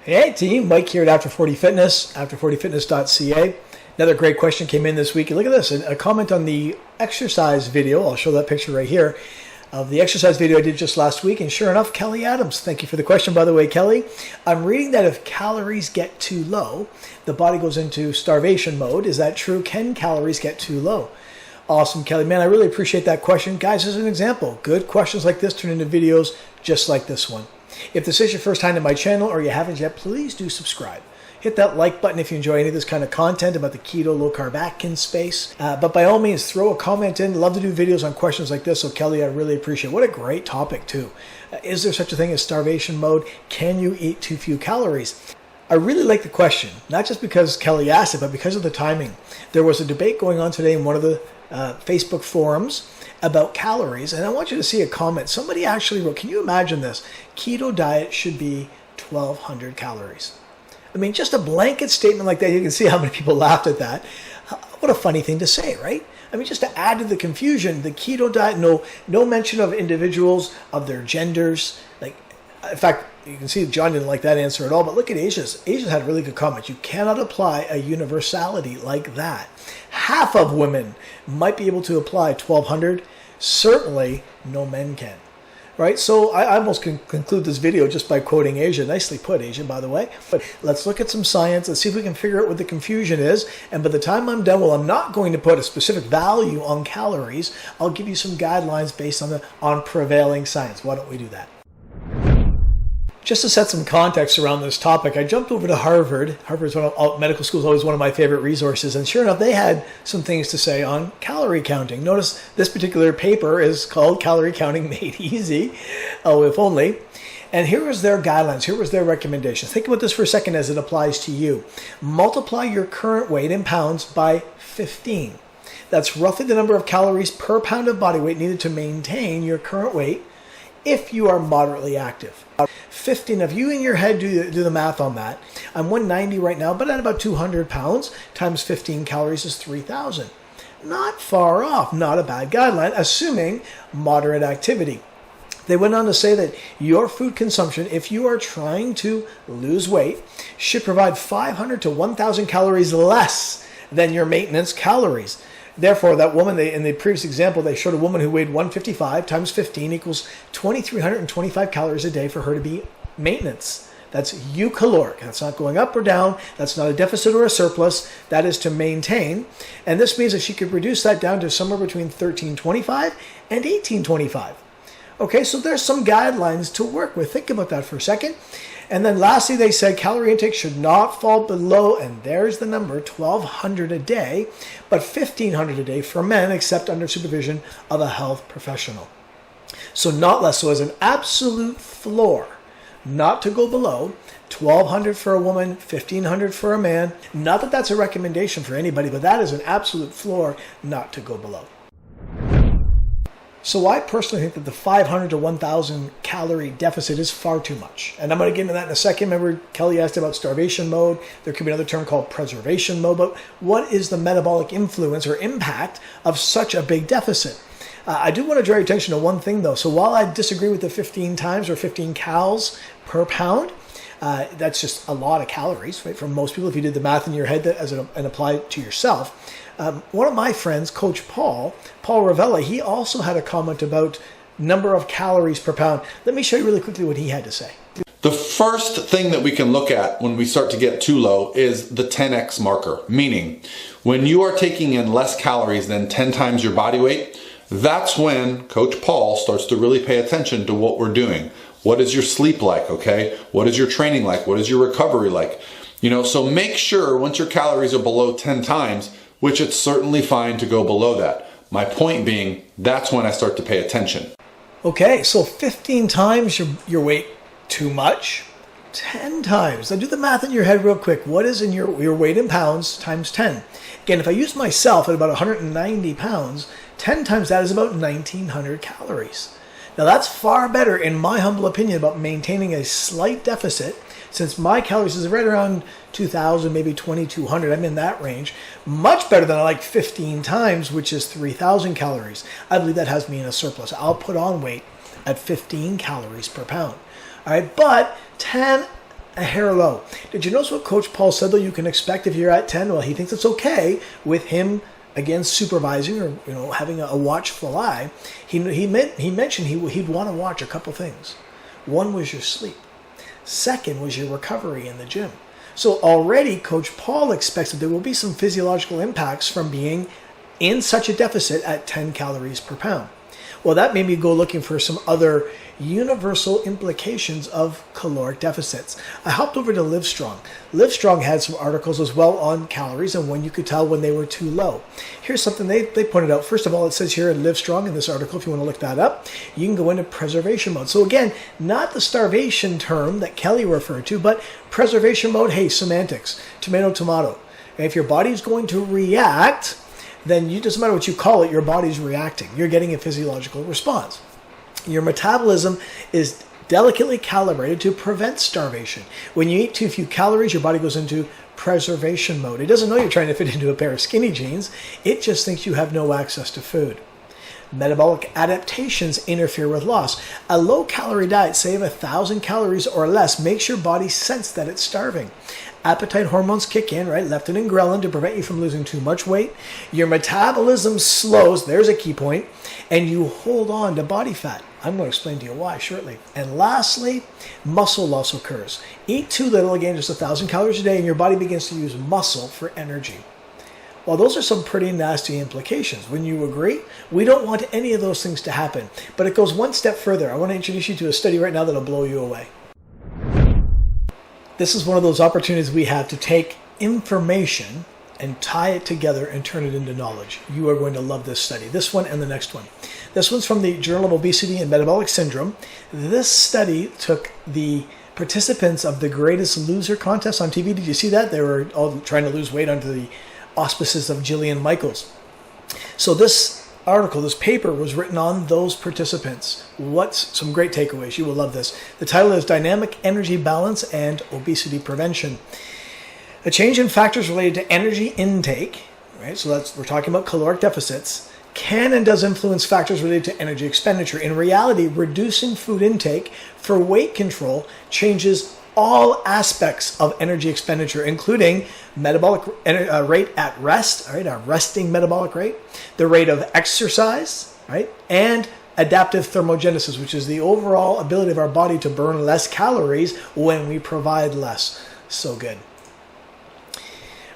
Hey team, Mike here at After 40 Fitness, after40fitness.ca. Another great question came in this week. And look at this, a comment on the exercise video. I'll show that picture right here of the exercise video I did just last week. And sure enough, Kelly Adams. Thank you for the question, by the way, Kelly. I'm reading that if calories get too low, the body goes into starvation mode. Is that true? Can calories get too low? Awesome, Kelly. Man, I really appreciate that question. Guys, as an example, good questions like this turn into videos just like this one. If this is your first time to my channel or you haven't yet, please do subscribe. Hit that like button if you enjoy any of this kind of content about the keto, low-carb Atkins space. But by all means, throw a comment in. Love to do videos on questions like this. So Kelly, I really appreciate it. What a great topic too. Is there such a thing as starvation mode? Can you eat too few calories? I really like the question, not just because Kelly asked it, but because of the timing. There was a debate going on today in one of the Facebook forums about calories, and I want you to see a comment. Somebody actually wrote, can you imagine this? Keto diet should be 1,200 calories. I mean, just a blanket statement like that, you can see how many people laughed at that. What a funny thing to say, right? I mean, just to add to the confusion, the keto diet, no mention of individuals, of their genders. Like, in fact, you can see John didn't like that answer at all, but look at Asia's. Asia's had a really good comment. You cannot apply a universality like that. Half of women might be able to apply 1,200. Certainly, no men can. Right? So I almost can conclude this video just by quoting Asia. Nicely put, Asia, by the way. But let's look at some science. Let's see if we can figure out what the confusion is. And by the time I'm done, well, I'm not going to put a specific value on calories. I'll give you some guidelines based on prevailing science. Why don't we do that? Just to set some context around this topic, I jumped over to Harvard. Harvard's medical school is always one of my favorite resources. And sure enough, they had some things to say on calorie counting. Notice this particular paper is called Calorie Counting Made Easy. Oh, if only. And here was their guidelines. Here was their recommendations. Think about this for a second as it applies to you. Multiply your current weight in pounds by 15. That's roughly the number of calories per pound of body weight needed to maintain your current weight if you are moderately active. 15 of you in your head do the math on that. I'm 190 right now, but at about 200 pounds times 15 calories is 3,000. Not far off, not a bad guideline, assuming moderate activity. They went on to say that your food consumption, if you are trying to lose weight, should provide 500 to 1,000 calories less than your maintenance calories. Therefore, that woman, in the previous example, they showed a woman who weighed 155 times 15 equals 2,325 calories a day for her to be maintenance. That's eucaloric. That's not going up or down. That's not a deficit or a surplus. That is to maintain. And this means that she could reduce that down to somewhere between 1,325 and 1,825. Okay, so there's some guidelines to work with. Think about that for a second. And then lastly, they said calorie intake should not fall below, and there's the number, 1,200 a day, but 1,500 a day for men, except under supervision of a health professional. So not less. So as an absolute floor, not to go below, 1,200 for a woman, 1,500 for a man. Not that that's a recommendation for anybody, but that is an absolute floor not to go below. So I personally think that the 500 to 1,000 calorie deficit is far too much. And I'm going to get into that in a second. Remember, Kelly asked about starvation mode. There could be another term called preservation mode. But what is the metabolic influence or impact of such a big deficit? I do want to draw your attention to one thing, though. So while I disagree with the 15 times or 15 calories per pound, that's just a lot of calories, right? For most people, if you did the math in your head and apply it to yourself. One of my friends, Coach Paul Ravella, he also had a comment about number of calories per pound. Let me show you really quickly what he had to say. The first thing that we can look at when we start to get too low is the 10x marker, meaning when you are taking in less calories than 10 times your body weight, that's when Coach Paul starts to really pay attention to what we're doing. What is your sleep like, okay? What is your training like? What is your recovery like? So make sure once your calories are below 10 times, which it's certainly fine to go below that. My point being, that's when I start to pay attention. Okay, so 15 times your weight too much? 10 times. Now do the math in your head real quick. What is in your weight in pounds times 10? Again, if I use myself at about 190 pounds, 10 times that is about 1,900 calories. Now that's far better, in my humble opinion, about maintaining a slight deficit, since my calories is right around 2,000, maybe 2,200. I'm in that range. Much better than I like 15 times, which is 3,000 calories. I believe that has me in a surplus. I'll put on weight at 15 calories per pound. All right, but 10 a hair low. Did you notice what Coach Paul said, though, you can expect if you're at 10? Well, he thinks it's okay with him, again, supervising or having a watchful eye. He mentioned he'd want to watch a couple things. One was your sleep. Second was your recovery in the gym. So already Coach Paul expects that there will be some physiological impacts from being in such a deficit at 10 calories per pound. Well, that made me go looking for some other universal implications of caloric deficits. I hopped over to Livestrong. Livestrong had some articles as well on calories and when you could tell when they were too low. Here's something they pointed out. First of all, it says here in Livestrong in this article, if you want to look that up, you can go into preservation mode. So again, not the starvation term that Kelly referred to, but preservation mode. Hey, semantics, tomato, tomato. And if your body's going to react, then it doesn't matter what you call it, your body's reacting. You're getting a physiological response. Your metabolism is delicately calibrated to prevent starvation. When you eat too few calories, your body goes into preservation mode. It doesn't know you're trying to fit into a pair of skinny jeans. It just thinks you have no access to food. Metabolic adaptations interfere with loss. A low-calorie diet, say of 1,000 calories or less, makes your body sense that it's starving. Appetite hormones kick in, right? Leptin and ghrelin to prevent you from losing too much weight. Your metabolism slows, there's a key point, and you hold on to body fat. I'm going to explain to you why shortly. And lastly, muscle loss occurs. Eat too little, again, just 1,000 calories a day, and your body begins to use muscle for energy. Well, those are some pretty nasty implications. Wouldn't you agree? We don't want any of those things to happen. But it goes one step further. I want to introduce you to a study right now that'll blow you away. This is one of those opportunities we have to take information and tie it together and turn it into knowledge. You are going to love this study. This one and the next one. This one's from the Journal of Obesity and Metabolic Syndrome. This study took the participants of the Greatest Loser contest on TV. Did you see that? They were all trying to lose weight under the auspices of Jillian Michaels. So this article, this paper was written on those participants. What's some great takeaways? You will love this. The title is Dynamic Energy Balance and Obesity Prevention. A change in factors related to energy intake, right? So we're talking about caloric deficits, can and does influence factors related to energy expenditure. In reality, reducing food intake for weight control changes all aspects of energy expenditure, including metabolic rate at rest, all right, our resting metabolic rate, the rate of exercise, right, and adaptive thermogenesis, which is the overall ability of our body to burn less calories when we provide less. So good.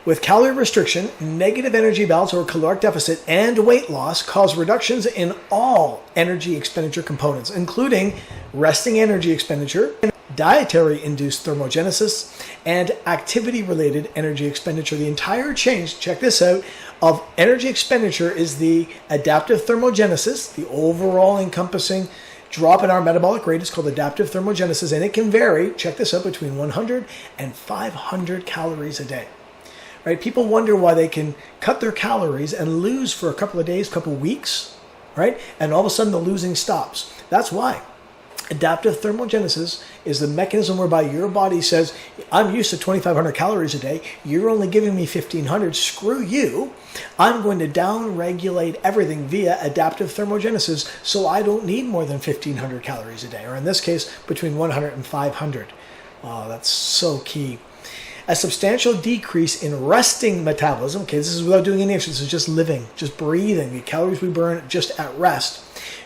With calorie restriction, negative energy balance or caloric deficit, and weight loss cause reductions in all energy expenditure components, including resting energy expenditure, dietary-induced thermogenesis, and activity-related energy expenditure. The entire change, check this out, of energy expenditure is the adaptive thermogenesis, the overall encompassing drop in our metabolic rate is called adaptive thermogenesis, and it can vary, check this out, between 100 and 500 calories a day. Right? People wonder why they can cut their calories and lose for a couple of days, couple of weeks, right? And all of a sudden the losing stops. That's why. Adaptive thermogenesis is the mechanism whereby your body says, I'm used to 2,500 calories a day. You're only giving me 1,500. Screw you. I'm going to down-regulate everything via adaptive thermogenesis so I don't need more than 1,500 calories a day, or in this case, between 100 and 500. Oh, that's so key. A substantial decrease in resting metabolism, okay, this is without doing any exercise, this is just living, just breathing, the calories we burn just at rest,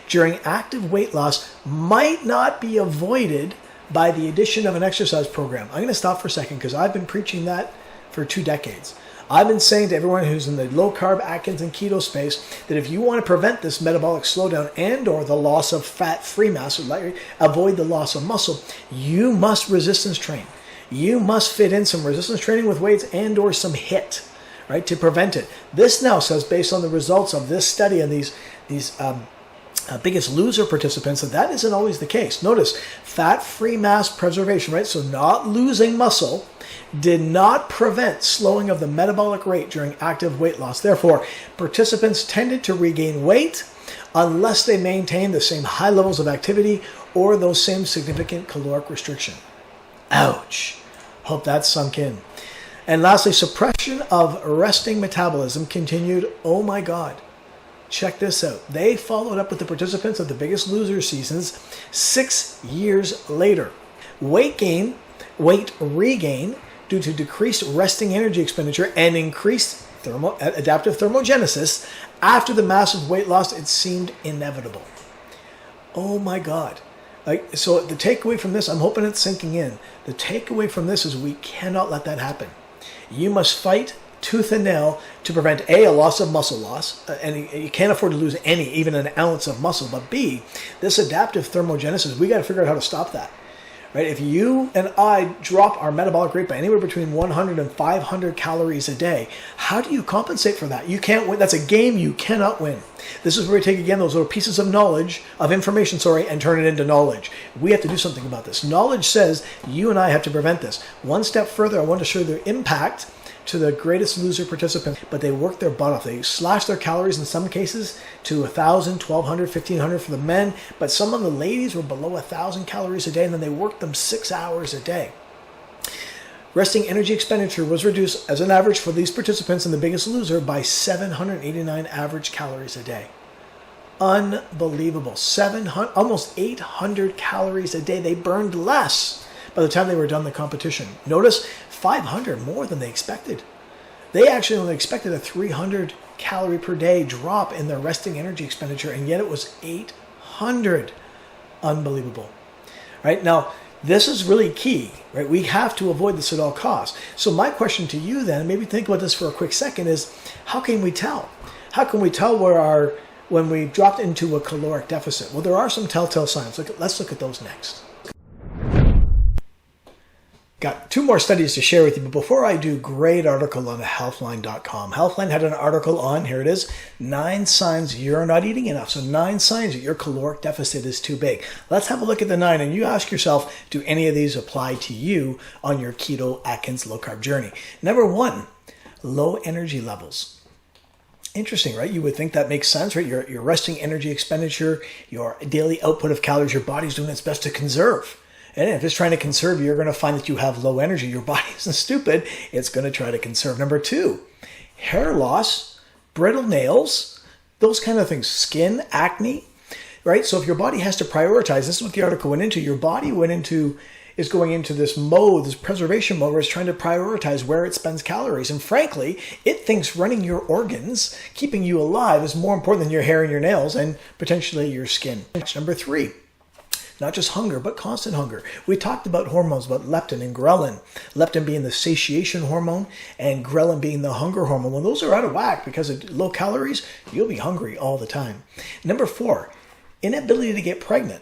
during active weight loss might not be avoided by the addition of an exercise program. I'm going to stop for a second because I've been preaching that for 2 decades. I've been saying to everyone who's in the low-carb, Atkins, and keto space that if you want to prevent this metabolic slowdown and or the loss of fat-free mass, or avoid the loss of muscle, you must resistance train. You must fit in some resistance training with weights and or some HIIT, right, to prevent it. This now says, based on the results of this study and these Biggest Loser participants, that isn't always the case. Notice, fat-free mass preservation, right, so not losing muscle, did not prevent slowing of the metabolic rate during active weight loss. Therefore, participants tended to regain weight unless they maintained the same high levels of activity or those same significant caloric restriction. Ouch. Hope that sunk in. And lastly, suppression of resting metabolism continued. Oh my God. Check this out. They followed up with the participants of the Biggest Loser seasons 6 years later. Weight gain weight regain due to decreased resting energy expenditure and increased adaptive thermogenesis. After the massive weight loss, it seemed inevitable. Oh my God. So the takeaway from this, I'm hoping it's sinking in. The takeaway from this is we cannot let that happen. You must fight tooth and nail to prevent A, a loss of muscle loss, and you can't afford to lose any, even an ounce of muscle, but B, this adaptive thermogenesis, we got to figure out how to stop that. Right? If you and I drop our metabolic rate by anywhere between 100 and 500 calories a day, how do you compensate for that? You can't win. That's a game you cannot win. This is where we take, again, those little pieces of information, and turn it into knowledge. We have to do something about this. Knowledge says you and I have to prevent this. One step further, I want to show the impact to the greatest loser participants, but they worked their butt off. They slashed their calories in some cases to 1,000, 1,200, 1,500 for the men, but some of the ladies were below 1,000 calories a day, and then they worked them 6 hours a day. Resting energy expenditure was reduced as an average for these participants in the biggest loser by 789 average calories a day. Unbelievable. Almost 800 calories a day. They burned less by the time they were done the competition. Notice 500 more than they expected. They actually only expected a 300 calorie per day drop in their resting energy expenditure, and yet it was 800. Unbelievable. Right? Now, this is really key, right? We have to avoid this at all costs. So my question to you then, and maybe think about this for a quick second, is how can we tell? How can we tell when we dropped into a caloric deficit? Well, there are some telltale signs. Let's look at those next. Got 2 more studies to share with you, but before I do, great article on healthline.com. Healthline had an article on, here it is, 9 signs you're not eating enough. So 9 signs that your caloric deficit is too big. Let's have a look at the 9, and you ask yourself, do any of these apply to you on your keto, Atkins, low-carb journey? Number 1, low energy levels. Interesting, right? You would think that makes sense, right? Your resting energy expenditure, your daily output of calories, your body's doing its best to conserve. And if it's trying to conserve, you're going to find that you have low energy. Your body isn't stupid. It's going to try to conserve. Number 2, hair loss, brittle nails, those kind of things, skin, acne, right? So if your body has to prioritize, this is what the article went into. Your body is going into this mode, this preservation mode, where it's trying to prioritize where it spends calories. And frankly, it thinks running your organs, keeping you alive, is more important than your hair and your nails and potentially your skin. Number 3. Not just hunger, but constant hunger. We talked about hormones, about leptin and ghrelin. Leptin being the satiation hormone and ghrelin being the hunger hormone. When those are out of whack because of low calories, you'll be hungry all the time. Number 4, inability to get pregnant.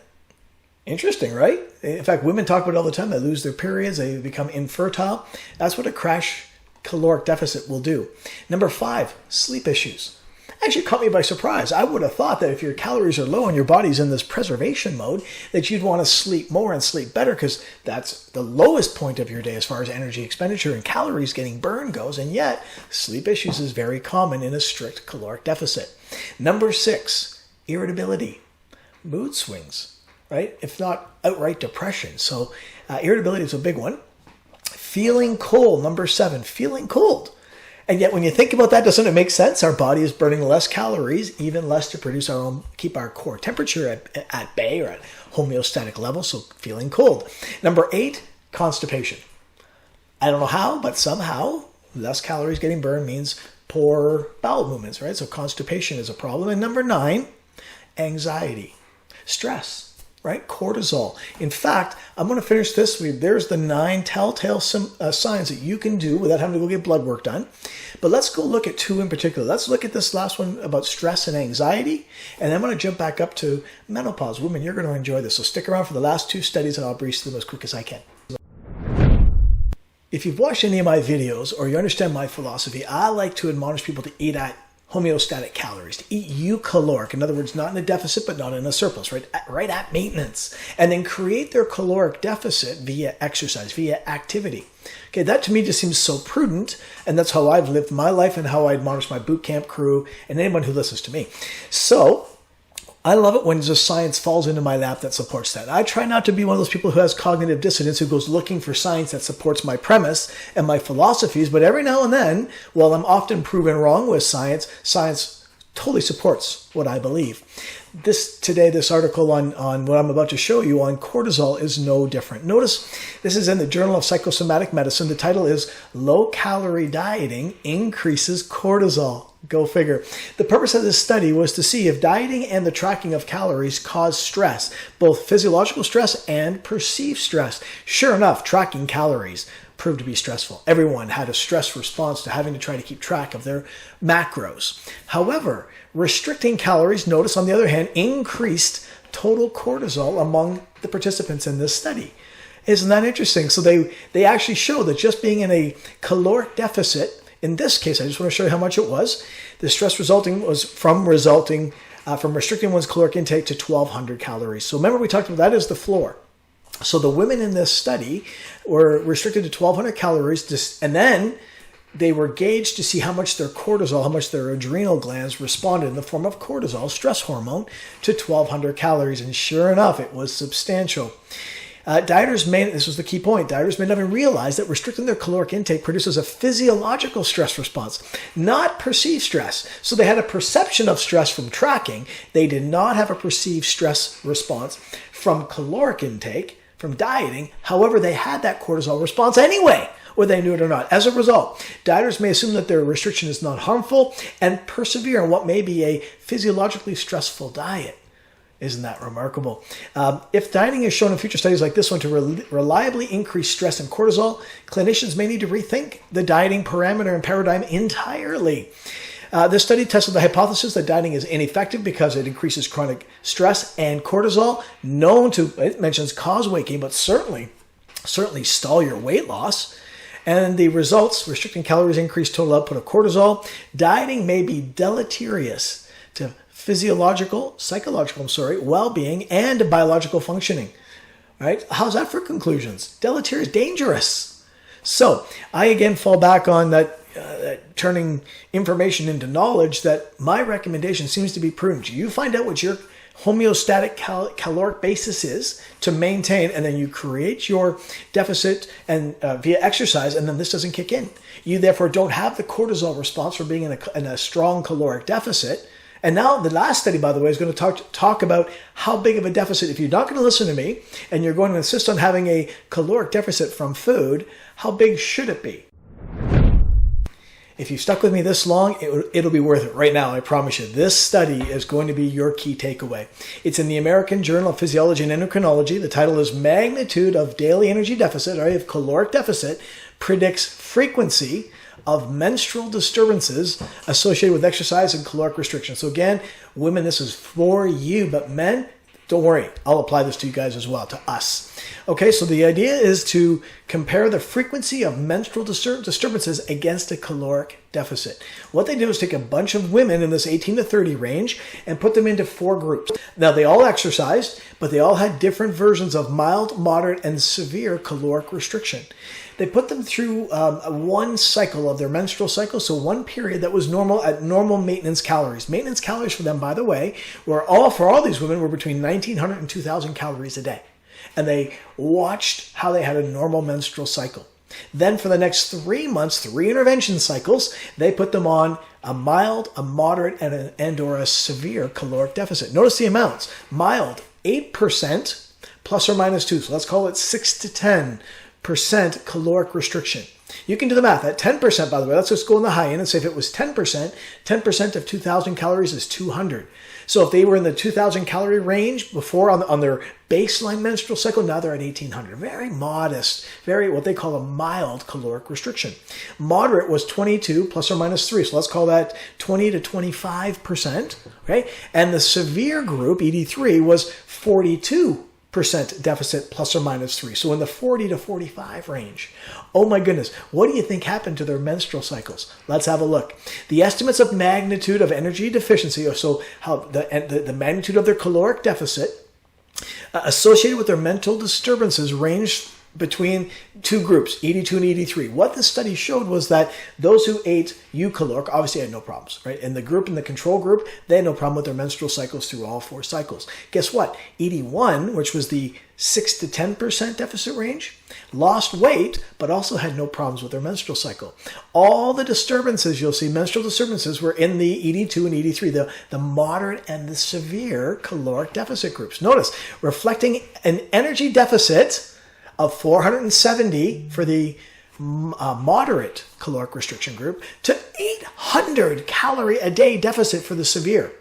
Interesting, right? In fact, women talk about it all the time. They lose their periods. They become infertile. That's what a crash caloric deficit will do. Number 5, sleep issues. Actually caught me by surprise. I would have thought that if your calories are low and your body's in this preservation mode, that you'd want to sleep more and sleep better, because that's the lowest point of your day as far as energy expenditure and calories getting burned goes. And yet, sleep issues is very common in a strict caloric deficit. Number 6, irritability, mood swings, right? If not outright depression. So irritability is a big one. Feeling cold, number 7, feeling cold. And yet when you think about that, doesn't it make sense? Our body is burning less calories, even less to produce keep our core temperature at bay or at homeostatic level, so feeling cold. Number 8, constipation. I don't know how, but somehow less calories getting burned means poor bowel movements, right? So constipation is a problem. And number 9, anxiety, stress. Right? Cortisol. In fact, I'm going to finish this. There's the 9 telltale signs that you can do without having to go get blood work done. But let's go look at 2 in particular. Let's look at this last one about stress and anxiety. And then I'm going to jump back up to menopause. Women, you're going to enjoy this. So stick around for the last 2 studies and I'll breeze through them as quick as I can. If you've watched any of my videos or you understand my philosophy, I like to admonish people to eat at homeostatic calories, to eat eucaloric. In other words, not in a deficit, but not in a surplus, right at maintenance. And then create their caloric deficit via exercise, via activity. Okay, that to me just seems so prudent, and that's how I've lived my life and how I admonish my boot camp crew and anyone who listens to me. So I love it when just science falls into my lap that supports that. I try not to be one of those people who has cognitive dissonance, who goes looking for science that supports my premise and my philosophies, but every now and then, while I'm often proven wrong with science totally supports what I believe. This article on what I'm about to show you on cortisol is no different. Notice this is in the Journal of Psychosomatic Medicine. The title is Low-Calorie Dieting Increases Cortisol. Go figure. The purpose of this study was to see if dieting and the tracking of calories cause stress, both physiological stress and perceived stress. Sure enough, tracking calories proved to be stressful. Everyone had a stress response to having to try to keep track of their macros. However, restricting calories, notice on the other hand, increased total cortisol among the participants in this study. Isn't that interesting? So they actually show that just being in a caloric deficit, in this case, I just want to show you how much it was. The stress resulting was from restricting one's caloric intake to 1,200 calories. So remember we talked about that as the floor. So the women in this study were restricted to 1,200 calories, and then they were gauged to see how much their cortisol, how much their adrenal glands responded in the form of cortisol, stress hormone, to 1,200 calories. And sure enough, it was substantial. This was the key point, dieters may not even realize that restricting their caloric intake produces a physiological stress response, not perceived stress. So they had a perception of stress from tracking. They did not have a perceived stress response from caloric intake, from dieting. However, they had that cortisol response anyway, whether they knew it or not. As a result, dieters may assume that their restriction is not harmful and persevere in what may be a physiologically stressful diet. Isn't that remarkable? If dieting is shown in future studies like this one to reliably increase stress and cortisol, clinicians may need to rethink the dieting parameter and paradigm entirely. This study tested the hypothesis that dieting is ineffective because it increases chronic stress and cortisol, known to, it mentions cause weight gain, but certainly stall your weight loss. And the results, restricting calories increase total output of cortisol. Dieting may be deleterious to psychological well-being and biological functioning. Right? How's that for conclusions? Deleterious, dangerous. So I again fall back on that turning information into knowledge, that my recommendation seems to be prudent. You find out what your homeostatic caloric basis is to maintain, and then you create your deficit and via exercise, and then this doesn't kick in. You therefore don't have the cortisol response for being in a strong caloric deficit. And now the last study, by the way, is going to talk about how big of a deficit, if you're not going to listen to me and you're going to insist on having a caloric deficit from food, how big should it be? If you've stuck with me this long, it'll be worth it right now, I promise you. This study is going to be your key takeaway. It's in the American Journal of Physiology and Endocrinology. The title is Magnitude of Daily Energy Deficit, or of Caloric Deficit, Predicts Frequency of Menstrual Disturbances Associated with Exercise and Caloric Restriction. So again, women, this is for you, but men, don't worry. I'll apply this to you guys as well, to us. Okay, so the idea is to compare the frequency of menstrual disturbances against a caloric deficit. What they do is take a bunch of women in this 18 to 30 range and put them into 4 groups. Now, they all exercised, but they all had different versions of mild, moderate, and severe caloric restriction. They put them through one cycle of their menstrual cycle, so one period that was normal at normal maintenance calories. Maintenance calories for them, by the way, for all these women were between 1,900 and 2,000 calories a day. And they watched how they had a normal menstrual cycle. Then for the next 3 months, 3 intervention cycles, they put them on a mild, a moderate, and or a severe caloric deficit. Notice the amounts. Mild, 8% plus or minus 2. So let's call it 6 to 10% caloric restriction. You can do the math. At 10%, by the way, let's just go in the high end and say if it was 10% of 2,000 calories is 200. So if they were in the 2,000 calorie range before on their baseline menstrual cycle, now they're at 1,800. Very modest, very what they call a mild caloric restriction. Moderate was 22 plus or minus 3. So let's call that 20 to 25%. Okay, and the severe group, ED3, was 42% deficit plus or minus 3. So in the 40 to 45 range. Oh my goodness. What do you think happened to their menstrual cycles? Let's have a look. The estimates of magnitude of energy deficiency, or so how the magnitude of their caloric deficit associated with their mental disturbances ranged between two groups, ED2 and ED3. What the study showed was that those who ate eukalorik obviously had no problems, right? And the group in the control group, they had no problem with their menstrual cycles through all 4 cycles. Guess what? ED1, which was the 6 to 10% deficit range, lost weight, but also had no problems with their menstrual cycle. All the disturbances, you'll see, menstrual disturbances were in the ED2 and ED3, the moderate and the severe caloric deficit groups. Notice, reflecting an energy deficit of 470 for the moderate caloric restriction group to 800 calorie a day deficit for the severe.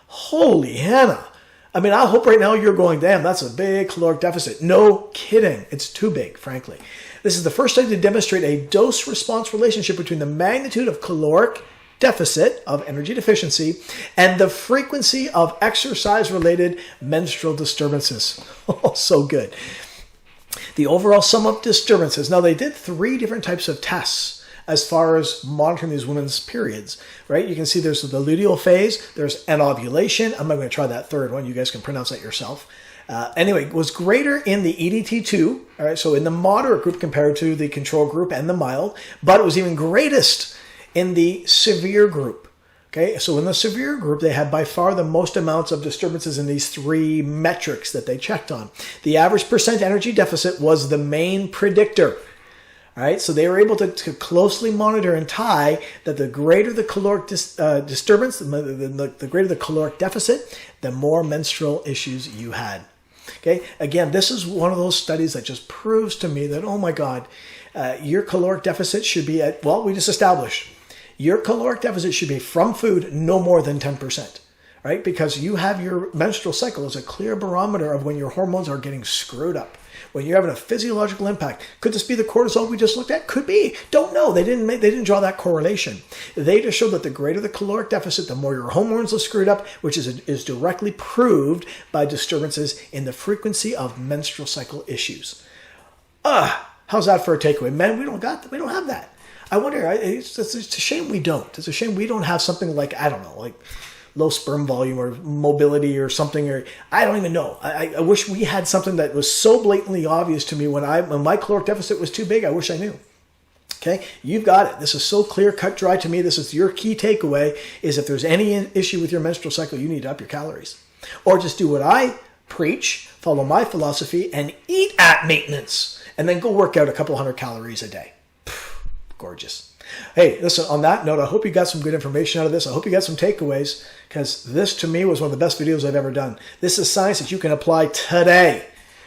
Holy Hannah. I mean, I hope right now you're going, damn, that's a big caloric deficit. No kidding. It's too big, frankly. This is the first study to demonstrate a dose-response relationship between the magnitude of caloric deficit of energy deficiency and the frequency of exercise-related menstrual disturbances. Oh, so good. The overall sum of disturbances. Now, they did 3 different types of tests as far as monitoring these women's periods, right? You can see there's the luteal phase, there's anovulation. I'm not going to try that third one. You guys can pronounce that yourself. Anyway, was greater in the EDT2, all right, so in the moderate group compared to the control group and the mild, but it was even greatest in the severe group. Okay, so in the severe group, they had by far the most amounts of disturbances in these 3 metrics that they checked on. The average percent energy deficit was the main predictor. All right, so they were able to closely monitor and tie that the greater the caloric disturbance, the greater the caloric deficit, the more menstrual issues you had. Okay, again, this is one of those studies that just proves to me that, oh my God, your caloric deficit should be at, well, we just established, your caloric deficit should be from food no more than 10%, right? Because you have your menstrual cycle as a clear barometer of when your hormones are getting screwed up, when you're having a physiological impact. Could this be the cortisol we just looked at? Could be. Don't know. They didn't draw that correlation. They just showed that the greater the caloric deficit, the more your hormones are screwed up, which is directly proved by disturbances in the frequency of menstrual cycle issues. How's that for a takeaway? Men, we don't have that. I wonder, it's a shame we don't. It's a shame we don't have something like, I don't know, like low sperm volume or mobility or something, or I don't even know. I wish we had something that was so blatantly obvious to me when my caloric deficit was too big. I wish I knew. Okay, you've got it. This is so clear, cut, dry to me. This is your key takeaway, is if there's any issue with your menstrual cycle, you need to up your calories. Or just do what I preach, follow my philosophy, and eat at maintenance, and then go work out a couple 100 calories a day. Gorgeous. Hey, listen, on that note, I hope you got some good information out of this. I hope you got some takeaways, because this, to me, was one of the best videos I've ever done. This is science that you can apply today.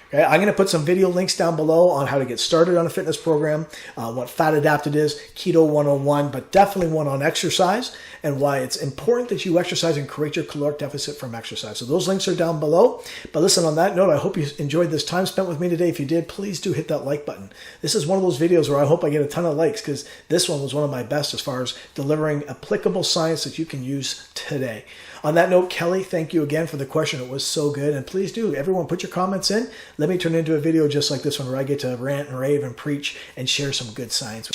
Okay, I'm going to put some video links down below on how to get started on a fitness program, what fat adapted is, keto 101, but definitely one on exercise, and why it's important that you exercise and create your caloric deficit from exercise. So those links are down below. But listen, on that note, I hope you enjoyed this time spent with me today. If you did, please do hit that like button. This is one of those videos where I hope I get a ton of likes, because this one was one of my best as far as delivering applicable science that you can use today. On that note, Kelly, thank you again for the question. It was so good. And please do, everyone, put your comments in. Let me turn it into a video just like this one where I get to rant and rave and preach and share some good science.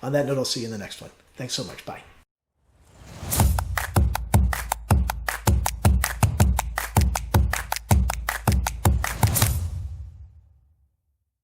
On that note, I'll see you in the next one. Thanks so much. Bye.